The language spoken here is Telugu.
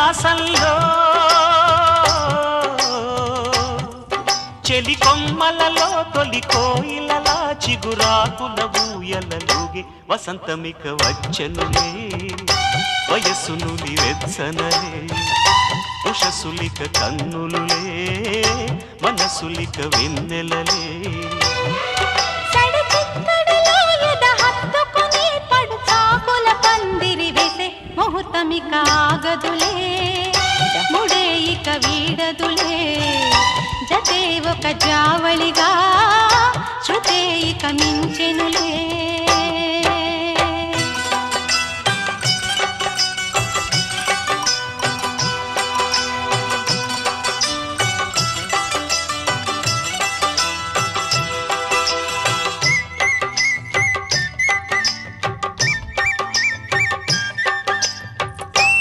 మాసంలో చెలి కొమ్మలలో తొలి కోయిలలా చిగురాకుల ఊయలలుగే వసంతమిక వచ్చనులే వయస్సును వెచ్చనలే ఉషసులిక కన్నులులే మనసులిక వెన్నెలలే ముహూర్తమిక ఆగదులే ముడేయిక వీడదులే జతే ఒక జావళిగా శృతే ఇక మించెనులే